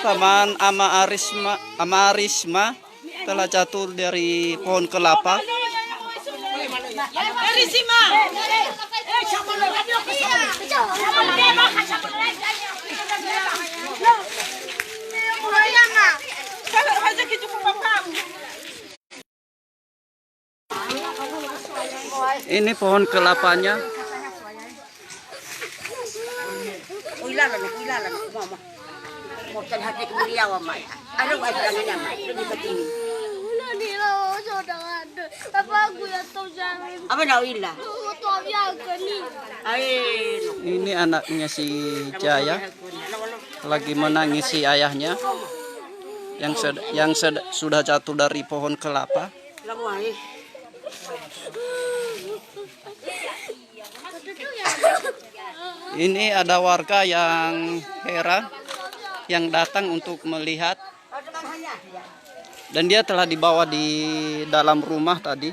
Paman Arisma telah jatuh dari pohon kelapa. Ini pohon kelapanya. Ini anaknya si Jaya lagi menangisi ayahnya yang sudah jatuh dari pohon kelapa. Ini ada warga yang heran yang datang untuk melihat, dan dia telah dibawa di dalam rumah tadi.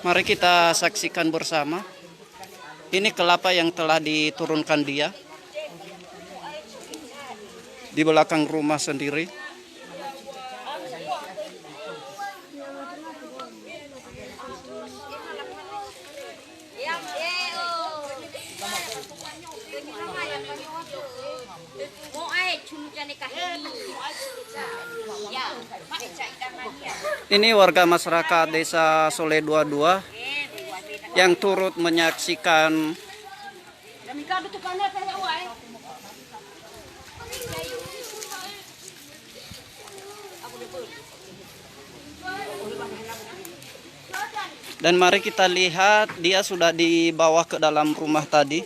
Mari kita saksikan bersama. Ini kelapa yang telah diturunkan dia di belakang rumah sendiri. Ini warga masyarakat Desa Soleh 22 yang turut menyaksikan dan mari kita lihat dia sudah dibawa ke dalam rumah tadi.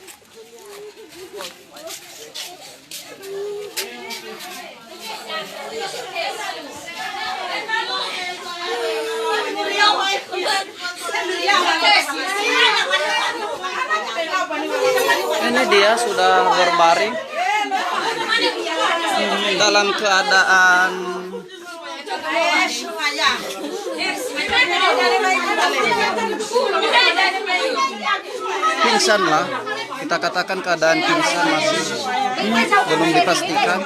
Ini dia sudah berbaring dalam keadaan pingsan lah. Kita katakan keadaan pingsan, masih belum dipastikan.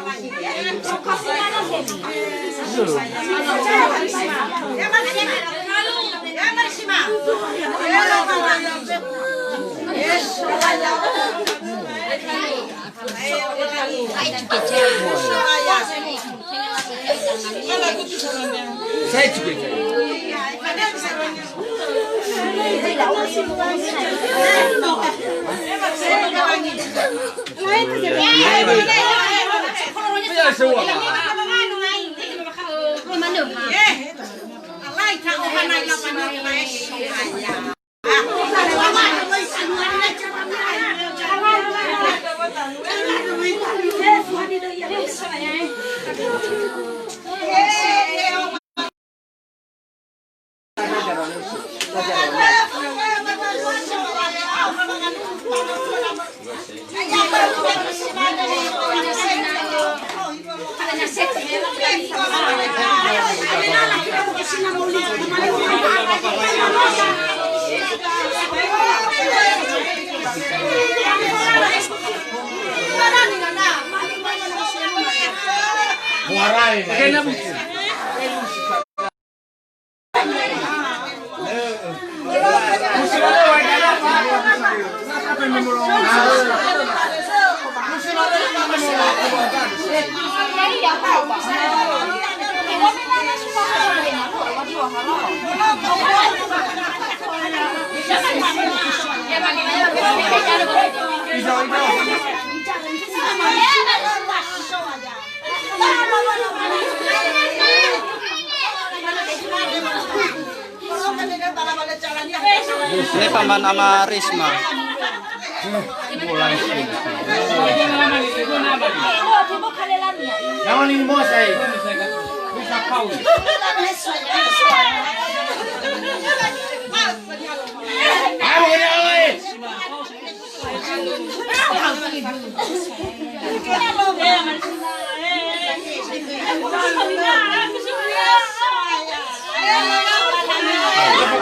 Ini Paman Arisma.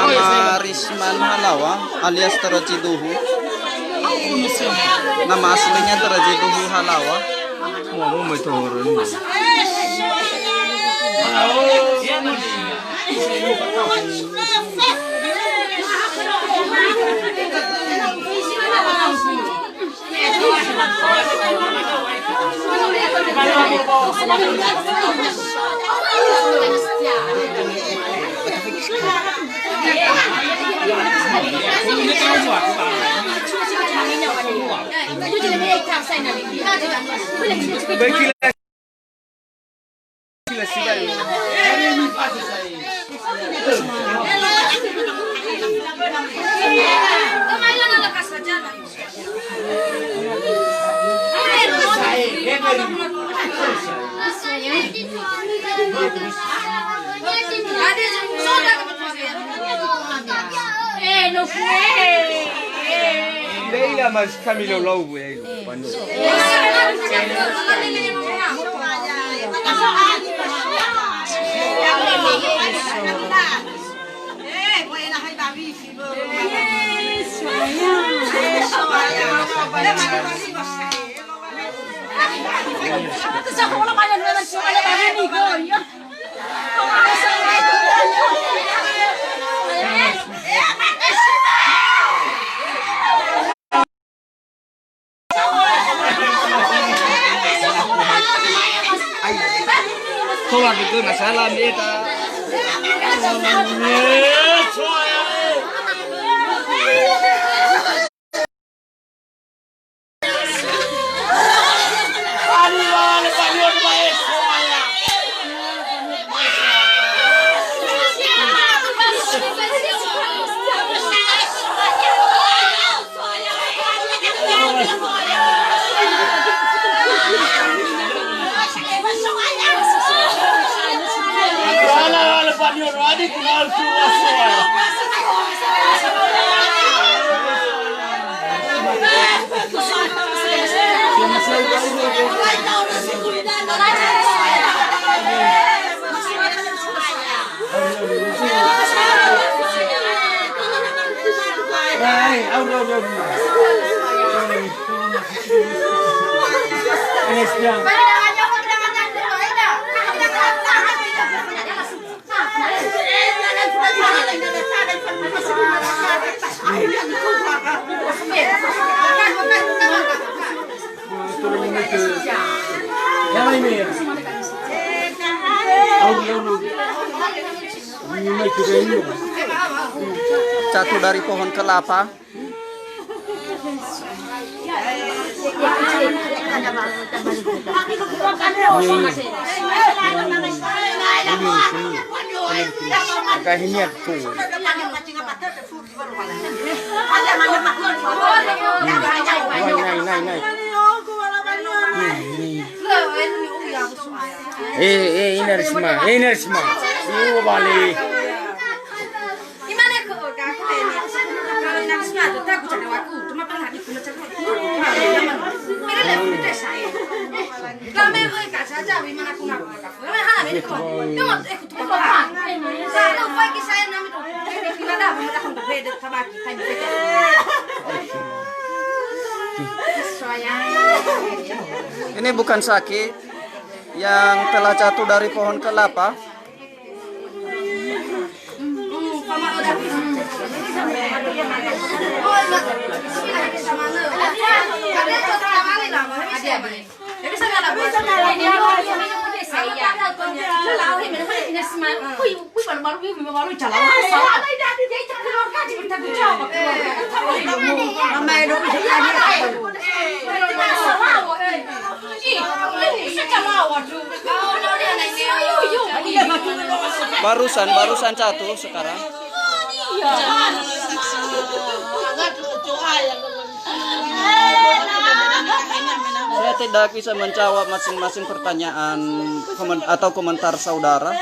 Amarisman Halawa alias Teraciduhu Nama aslinya Terajiduhu Halawa. Mau mau turun. Leila mas Camilo Lobo Tolak itu masalah mereka. Jatuh dari pohon kelapa. Inerisma. Ini balik. Ini bukan sakit yang telah jatuh dari pohon kelapa. Barusan jatuh sekarang. Saya tidak bisa menjawab masing-masing pertanyaan atau komentar saudara.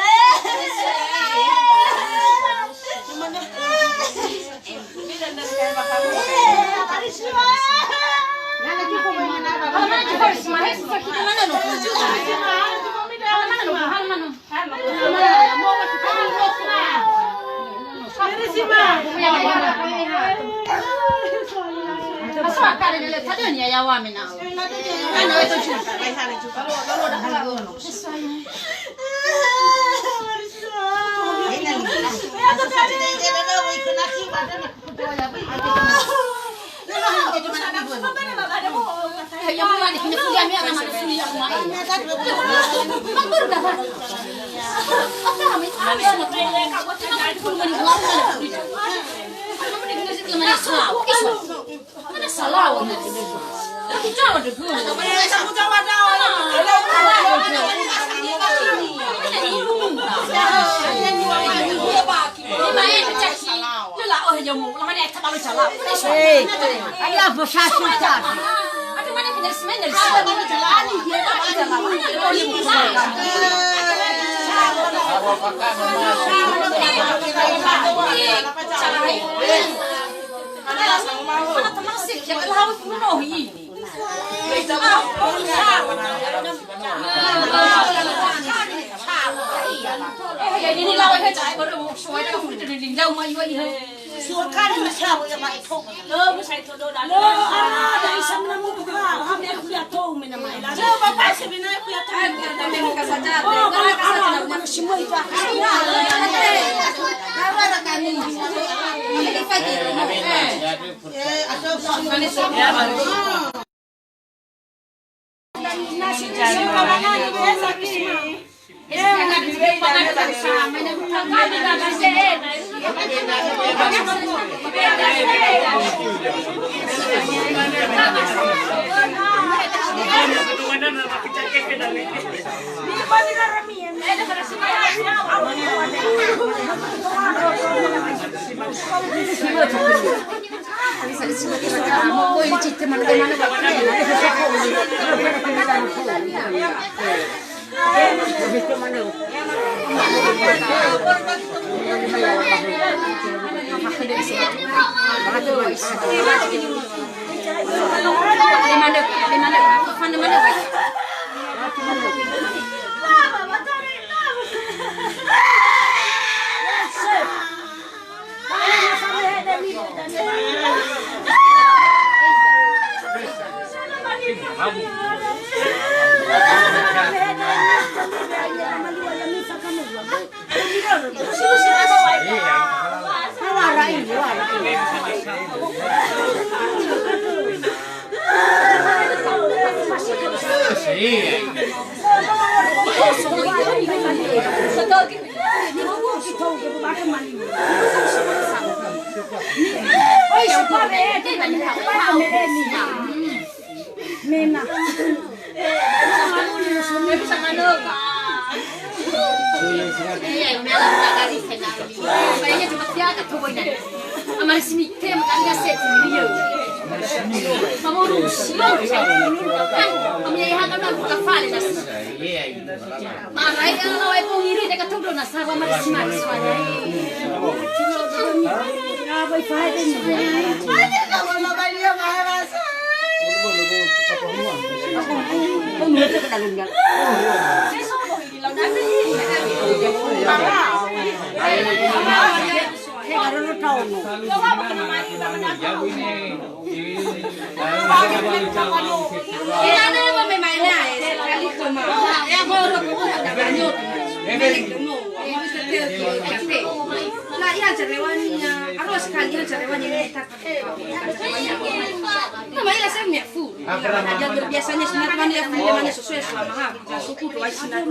Biasanya sebenarnya yang mana sesuai selama suku doa sinar.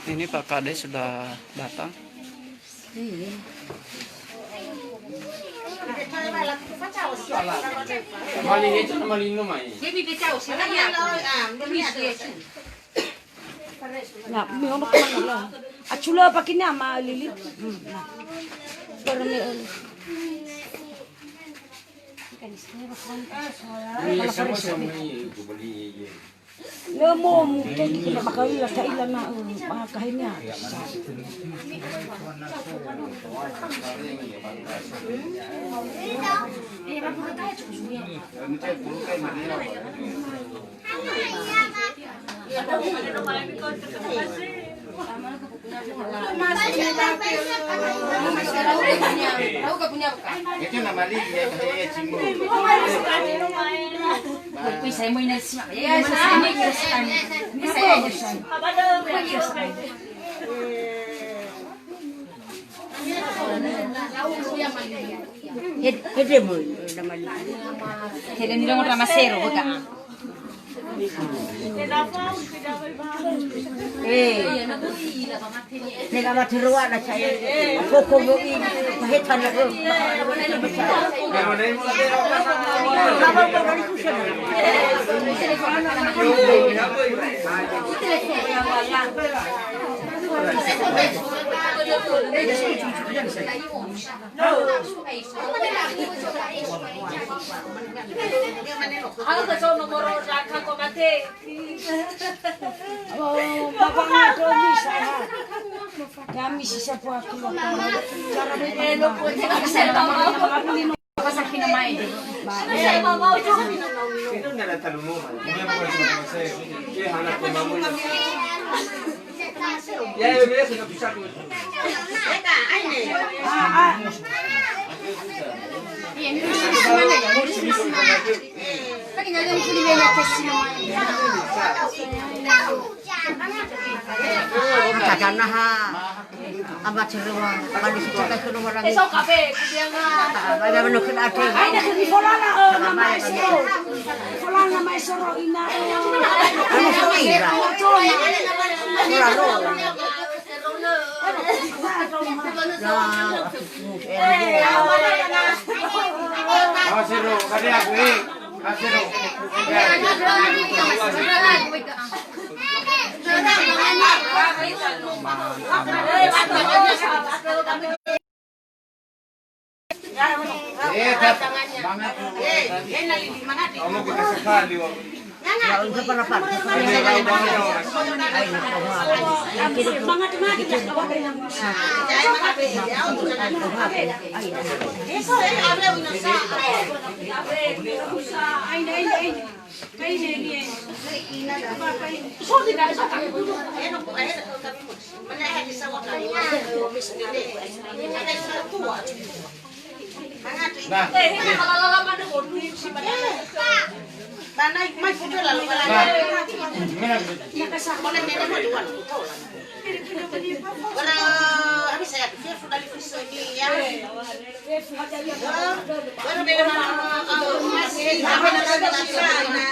Ini Pak Kades sudah datang. Nah, minum makan lah. Acula pakai nama Lili. Lemo mungkin kita bakal lihat kailan na kahinya. Saya mau nasi mak. Hede mo naman. Hede nila mo ramasero buka. Nila matiruwa na siya. Koko mo pahitan na ko. Ako kasi nomoro raka ko mate. Bapak ngato bisa. Kami sisa po ako. Cara Hello po, kasi ako sa kinamay. Saya mau Itu nggak ada taluman. Ini apa yang saya maksud? Ini anak pemamu. Ya, ya sudah bisa. Kakana ha. Ama ceruwa. Kami sisa ka nomor lagi. Esok kafe, kudiang Ada menukun ate. ay na kini folana nama esoro. Folana nama esoro ina. Ano sa ira? Kasiro, kali aku ni. Kasiro. Kamu kita sekali. Ya untuk para pak. Mai puto la loba la. Boleh nene mau jual puto la. Wala abi saya pikir sudah di friso ini ya. Wala bela mana masih apa nak ada sana.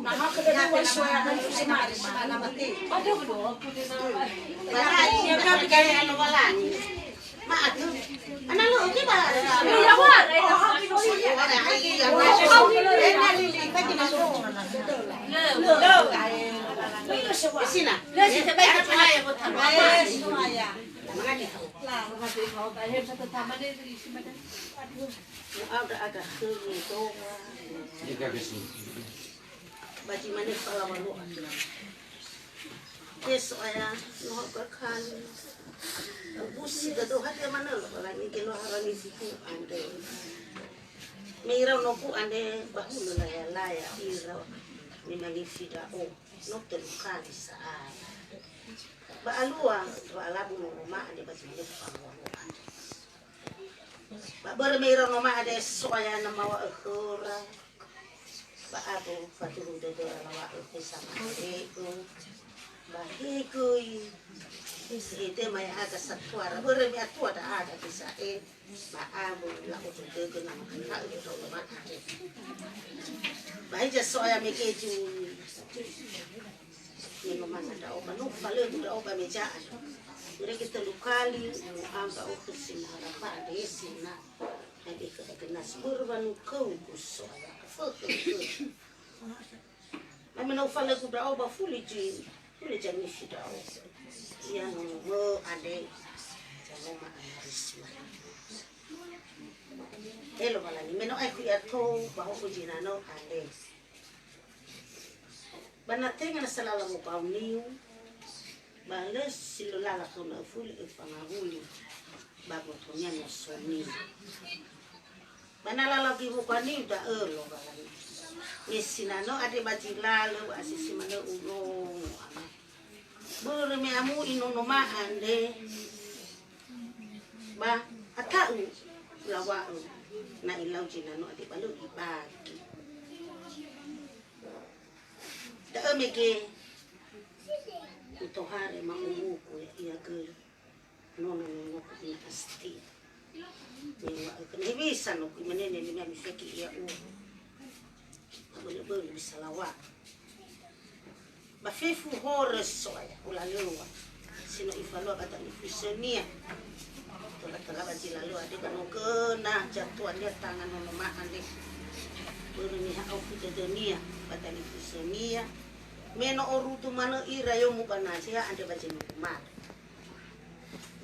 Nah, kada na suara dan sinari sana mati. Aduh, puto na. Wala ini kan kaya ano wala ni. Maatu. Ano lo okay ba? Ya wa, Wala ay Sina. Mira no ku ande bahulu la ya ira ni malifida o no te lukali sa ba alua ba alabu mo ma ande ba ti mo pa mo Ba bermira no ma ade soya na mawa ora. Ba abu faturu de lawa sama ego. Ba ego ite mai aga sakwara bermi atua ada bisa ba abu la ko de na ma ito ma ade. Ba ija soya me keju. Ni no mana da oba no fale da oba meja. Mereka terlukali, amba ofisi na harapan desi na, nanti kena seberban kau kusoya, foto. Mami nak fala kuda oba fuli jani sida oba, yang mo ade, jangan mak arisma. Elo balani, meno aku ya kau bahu kujina no ade. Banatenga na salala mo kau niu. Bales silolala kona fuli ipangahuli bago tunya na soni. Banalala gibukani da elo balani. Yesinano ade bajilalo asisi mana uno. Burme amu inono ma ande. Ba atau lawa na ilau jinano ade balu ibagi. Da amege utohare maumuku ya girl nono ni asti ni wa bisa no kumenene ni mimi feki ya u boleh bisa lawa ba fefu hore soya ulalewa sino ifalo kata ni fusionia tola bajila lo ade kanu kena jatuan dia tangan nono makan deh baru ni au kita dunia kata ni fusionia meno orutu mano ira yo muka nasia ande baca nukumat.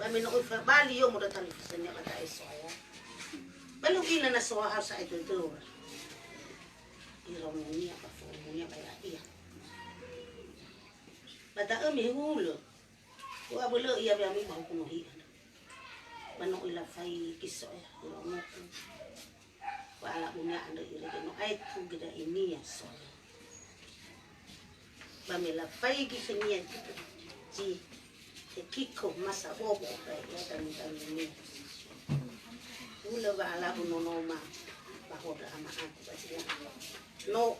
Ba meno ufa bali yo muda televisinya kata esoya. Balu ina na soha sa itu tu. Ira munia apa munia kaya iya. Bata emi hulo. Wa bolo iya ba mi mau kuno hi. Mano ila fai kisoya ira muku. Wa ala munia ande ira no ai tu gida ini ya soya. Bamela faigi kenia ji kiko masa bobo ya dan ini ula ba ala no ma ba hoda ama aku ba no